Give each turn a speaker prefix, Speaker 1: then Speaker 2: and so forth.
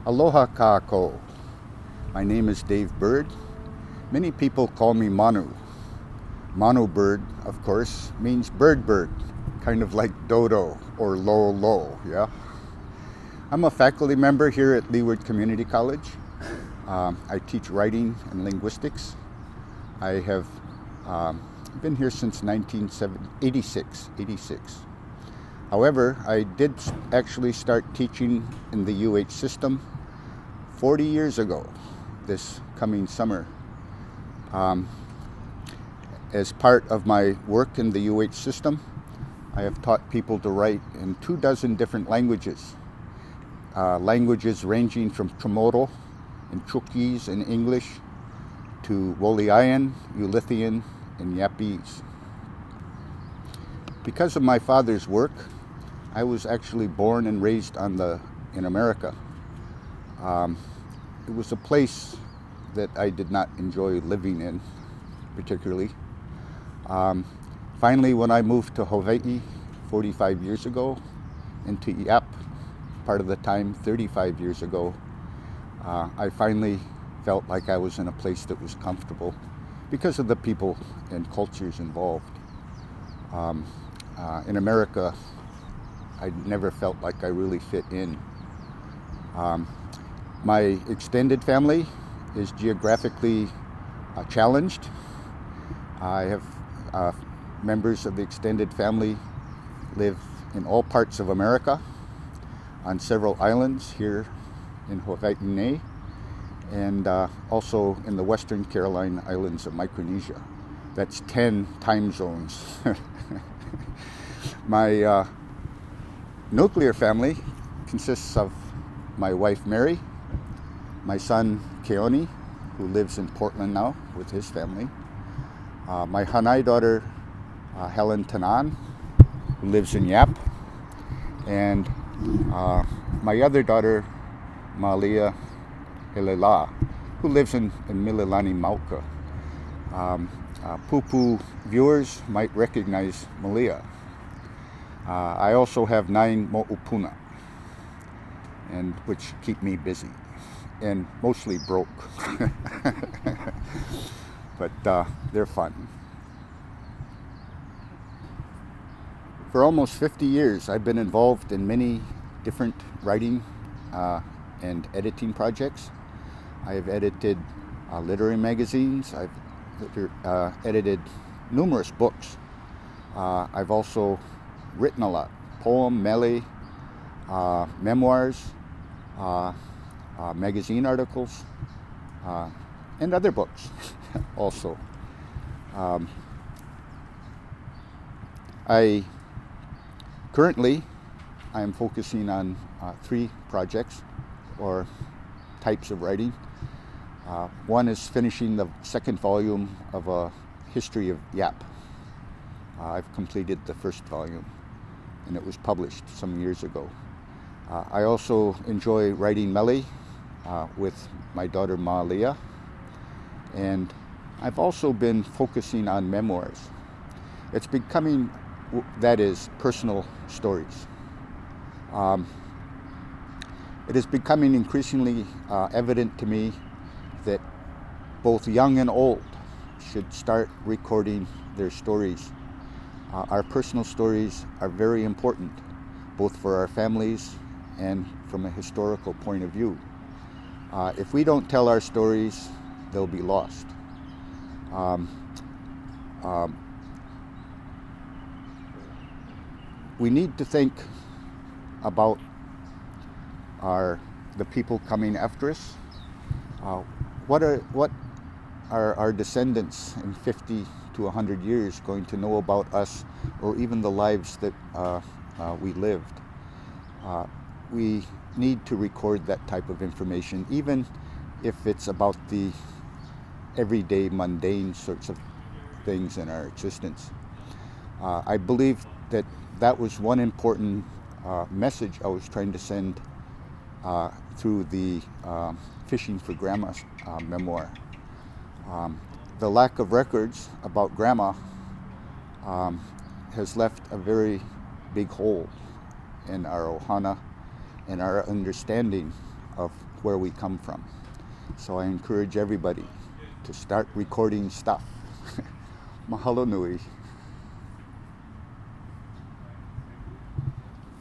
Speaker 1: Aloha Kākau. My name is Dave Bird. Many people call me Manu. Manu bird, of course, means bird, kind of like dodo or lo, yeah? I'm a faculty member here at Leeward Community College. I teach writing and linguistics. I have been here since 1986. However, I did actually start teaching in the UH system 40 years ago, this coming summer. As part of my work in the UH system, I have taught people to write in 24 different languages. Languages ranging from Chamorro and Chuukese in English to Woleaian, Ulithian, and Yapese. Because of my father's work, I was actually born and raised in America. It was a place that I did not enjoy living in particularly. Finally, when I moved to Hawaii 45 years ago, and to Yap part of the time 35 years ago, I finally felt like I was in a place that was comfortable because of the people and cultures involved. In America, I never felt like I really fit in. My extended family is geographically challenged. I have members of the extended family live in all parts of America, on several islands here in Hawaii, and also in the Western Carolina Islands of Micronesia. That's 10 time zones. My nuclear family consists of my wife Mary, my son Keone, who lives in Portland now with his family, my Hanai daughter Helen Tanan, who lives in Yap, and my other daughter Malia Helela, who lives in Mililani Mauka. Pūpū viewers might recognize Malia. I also have 9 mo'upuna, and which keep me busy and mostly broke. But they're fun. For almost 50 years, I've been involved in many different writing and editing projects. I have edited literary magazines. I've edited numerous books. I've also written a lot: poem, mele, memoirs, magazine articles, and other books also. Currently, I am focusing on 3 projects or types of writing. One is finishing the 2nd volume of a history of Yap. I've completed the 1st volume, and it was published some years ago. I also enjoy writing mele with my daughter Malia, and I've also been focusing on memoirs. It's becoming, that is, personal stories. It is becoming increasingly evident to me that both young and old should start recording their stories. Our personal stories are very important, both for our families and from a historical point of view. If we don't tell our stories, they'll be lost. We need to think about the people coming after us. What are our descendants in 50 to 100 years going to know about us, or even the lives that we lived? We need to record that type of information, even if it's about the everyday mundane sorts of things in our existence. I believe that was one important message I was trying to send through the Fishing for Grandma memoir. The lack of records about Grandma has left a very big hole in our ohana and our understanding of where we come from. So I encourage everybody to start recording stuff. Mahalo nui.